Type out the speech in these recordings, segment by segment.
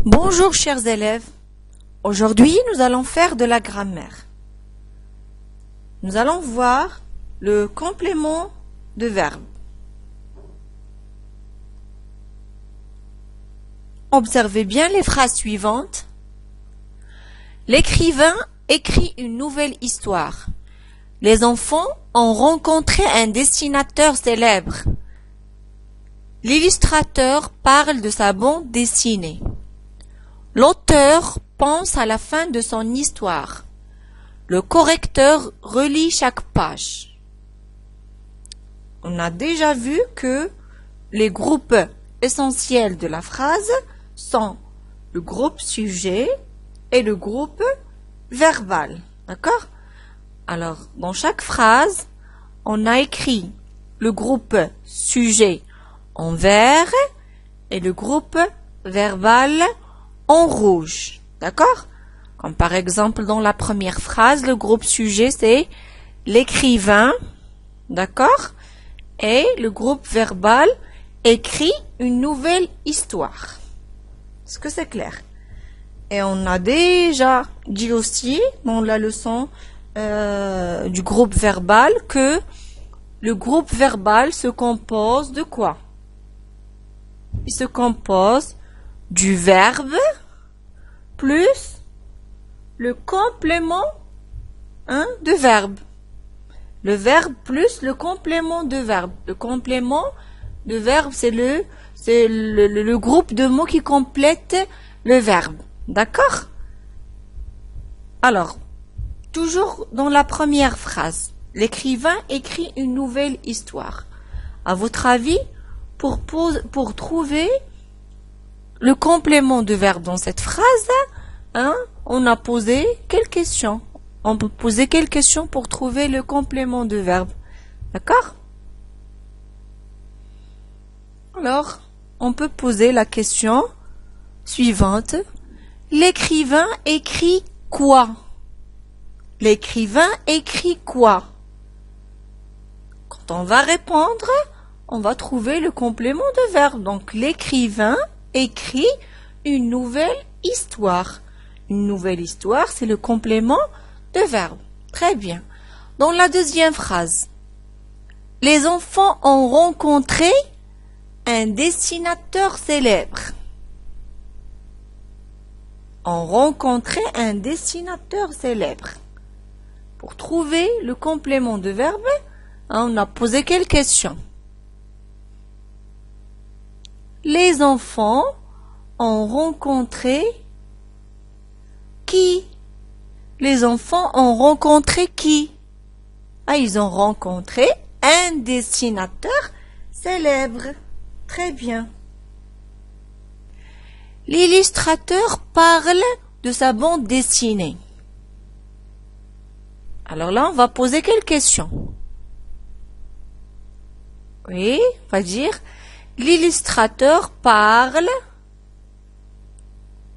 Bonjour chers élèves, aujourd'hui nous allons faire de la grammaire. Nous allons voir le complément de verbe. Observez bien les phrases suivantes. L'écrivain écrit une nouvelle histoire. Les enfants ont rencontré un dessinateur célèbre. L'illustrateur parle de sa bande dessinée. L'auteur pense à la fin de son histoire. Le correcteur relit chaque page. On a déjà vu que les groupes essentiels de la phrase sont le groupe sujet et le groupe verbal. D'accord? Alors, dans chaque phrase, on a écrit le groupe sujet en vert et le groupe verbal en rouge. D'accord? Comme par exemple dans la première phrase, le groupe sujet c'est l'écrivain. D'accord? Et le groupe verbal écrit une nouvelle histoire. Est-ce que c'est clair? Et on a déjà dit aussi dans la leçon du groupe verbal que le groupe verbal se compose de quoi? Il se compose du verbe plus le complément de verbe. Le verbe plus le complément de verbe. Le complément de verbe, c'est le groupe de mots qui complète le verbe. D'accord? Alors, toujours dans la première phrase, l'écrivain écrit une nouvelle histoire. À votre avis, pour trouver le complément de verbe dans cette phrase, on a posé quelles questions? On peut poser quelles questions pour trouver le complément de verbe? D'accord? Alors, on peut poser la question suivante. L'écrivain écrit quoi? L'écrivain écrit quoi? Quand on va répondre, on va trouver le complément de verbe. Donc, l'écrivain écrit une nouvelle histoire. Une nouvelle histoire, c'est le complément de verbe. Très bien. Dans la deuxième phrase, les enfants ont rencontré un dessinateur célèbre. Ont rencontré un dessinateur célèbre. Pour trouver le complément de verbe, on a posé quelles questions? Les enfants ont rencontré qui? Les enfants ont rencontré qui? Ils ont rencontré un dessinateur célèbre. Très bien. L'illustrateur parle de sa bande dessinée. Alors là, on va poser quelles questions? Oui, on va dire l'illustrateur parle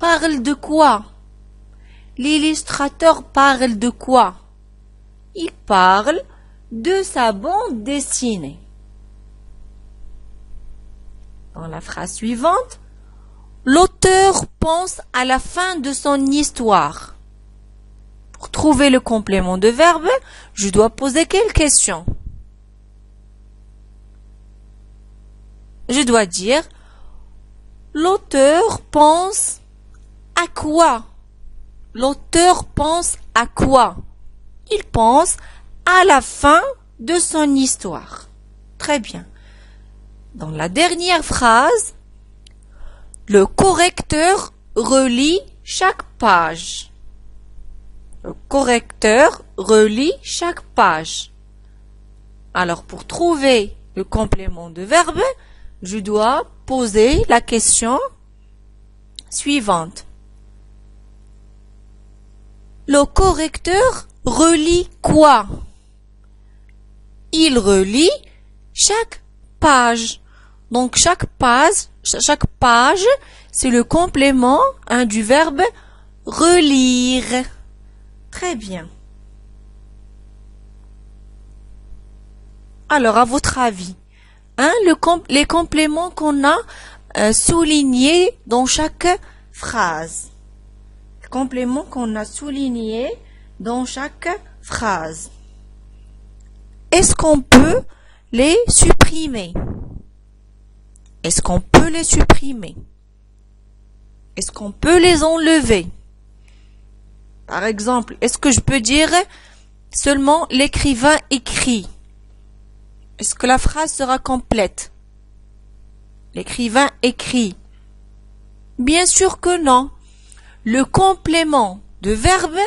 de quoi? L'illustrateur parle de quoi? Il parle de sa bande dessinée. Dans la phrase suivante, l'auteur pense à la fin de son histoire. Pour trouver le complément de verbe, je dois poser quelle question? Je dois dire, l'auteur pense à quoi? L'auteur pense à quoi? Il pense à la fin de son histoire. Très bien. Dans la dernière phrase, le correcteur relit chaque page. Le correcteur relit chaque page. Alors, pour trouver le complément de verbe, je dois poser la question suivante. Le correcteur relit quoi? Il relit chaque page. Donc, chaque page, c'est le complément du verbe relire. Très bien. Alors, à votre avis, les compléments qu'on a soulignés dans chaque phrase. Complément qu'on a souligné dans chaque phrase. Est-ce qu'on peut les supprimer? Est-ce qu'on peut les supprimer? Est-ce qu'on peut les enlever? Par exemple, est-ce que je peux dire seulement l'écrivain écrit? Est-ce que la phrase sera complète? L'écrivain écrit. Bien sûr que non. Le complément de verbe,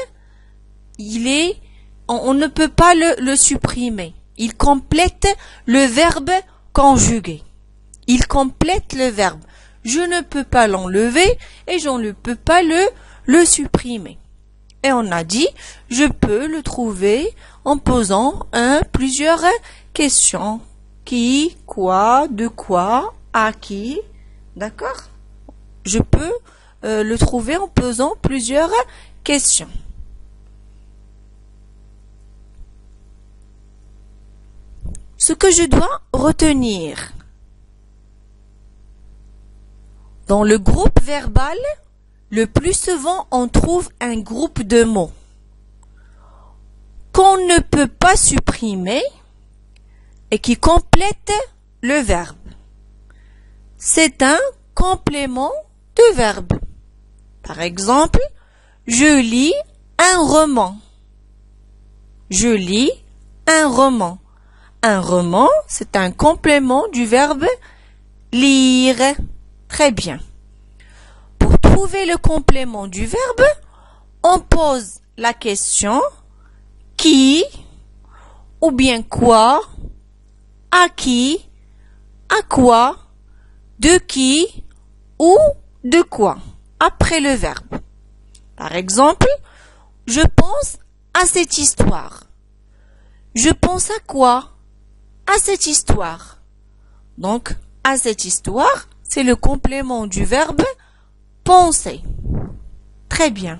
on ne peut pas le supprimer. Il complète le verbe conjugué. Il complète le verbe. Je ne peux pas l'enlever et je ne peux pas le supprimer. Et on a dit, je peux le trouver en posant plusieurs questions. Qui, quoi, de quoi, à qui. D'accord? Je peux le trouver en posant plusieurs questions. Ce que je dois retenir. Dans le groupe verbal, le plus souvent on trouve un groupe de mots qu'on ne peut pas supprimer et qui complète le verbe. C'est un complément de verbe. Par exemple, je lis un roman. Je lis un roman. Un roman, c'est un complément du verbe lire. Très bien. Pour trouver le complément du verbe, on pose la question qui, ou bien quoi, à qui, à quoi, de qui ou de quoi, après le verbe. Par exemple, je pense à cette histoire. Je pense à quoi? À cette histoire. Donc, à cette histoire, c'est le complément du verbe penser. Très bien.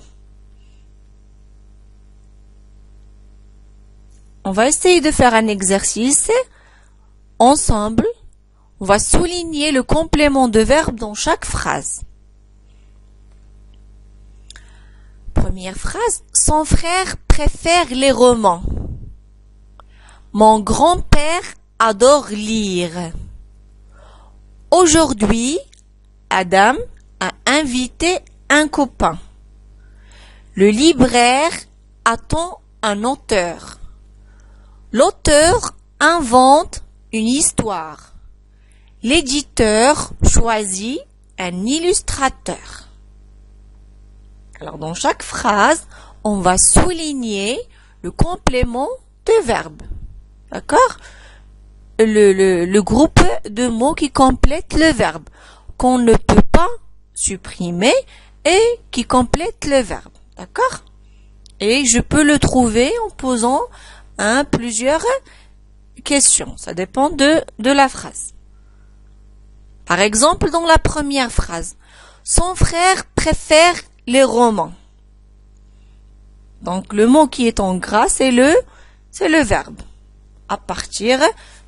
On va essayer de faire un exercice ensemble. On va souligner le complément de verbe dans chaque phrase. Première phrase. Son frère préfère les romans. Mon grand-père adore lire. Aujourd'hui, Adam a invité un copain. Le libraire attend un auteur. L'auteur invente une histoire. L'éditeur choisit un illustrateur. Alors, dans chaque phrase, on va souligner le complément de verbe. D'accord? Le groupe de mots qui complètent le verbe, qu'on ne peut pas supprimer et qui complètent le verbe. D'accord? Et je peux le trouver en posant plusieurs questions. Ça dépend de la phrase. Par exemple, dans la première phrase, son frère préfère les romans. Donc, le mot qui est en gras, c'est le verbe. À partir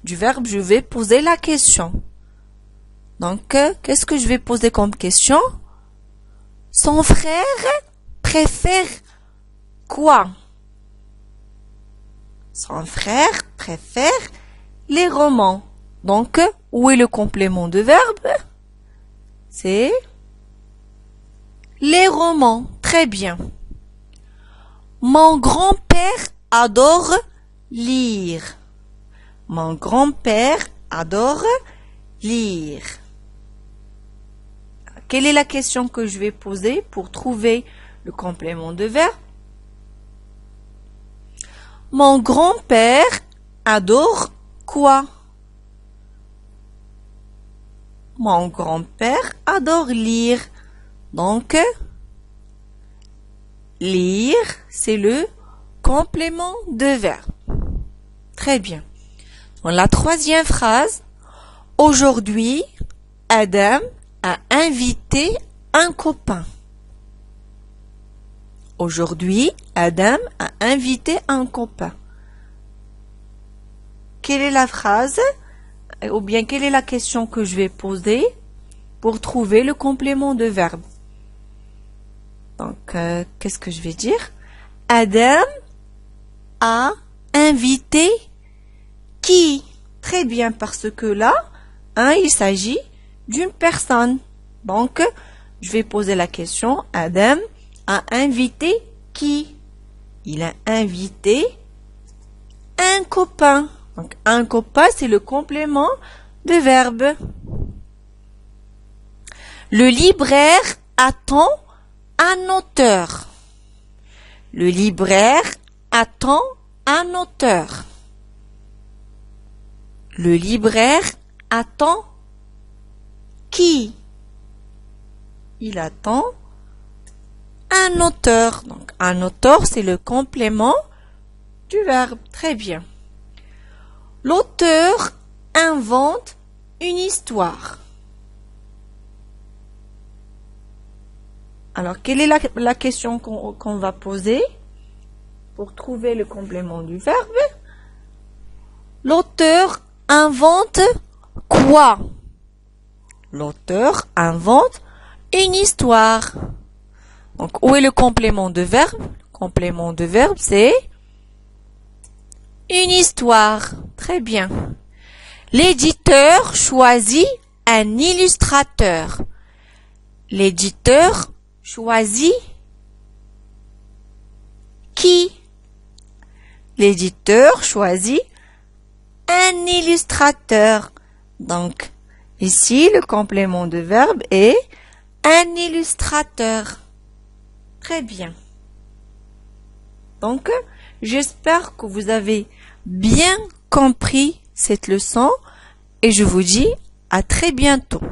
du verbe, je vais poser la question. Donc, qu'est-ce que je vais poser comme question? Son frère préfère quoi? Son frère préfère les romans. Donc, où est le complément de verbe? C'est les romans. Très bien. Mon grand-père adore lire. Mon grand-père adore lire. Quelle est la question que je vais poser pour trouver le complément de verbe? Mon grand-père adore quoi? Mon grand-père adore lire. Donc, lire, c'est le complément de verbe. Très bien. Dans la troisième phrase, aujourd'hui, Adam a invité un copain. Aujourd'hui, Adam a invité un copain. Quelle est la phrase? Ou bien quelle est la question que je vais poser pour trouver le complément de verbe? Donc, qu'est-ce que je vais dire? Adam a invité qui? Très bien, parce que là, il s'agit d'une personne. Donc, je vais poser la question. Adam a invité qui? Il a invité un copain. Donc, un copain, c'est le complément de verbe. Le libraire attend un auteur. Le libraire attend un auteur. Le libraire attend qui? Il attend un auteur. Donc, un auteur, c'est le complément du verbe. Très bien. L'auteur invente une histoire. Alors, quelle est la question qu'on va poser pour trouver le complément du verbe? L'auteur invente quoi? L'auteur invente une histoire. Donc, où est le complément de verbe? Le complément de verbe, c'est une histoire. Très bien. L'éditeur choisit un illustrateur. L'éditeur choisit qui? L'éditeur choisit un illustrateur. Donc, ici, le complément de verbe est un illustrateur. Très bien. Donc, j'espère que vous avez bien compris cette leçon et je vous dis à très bientôt.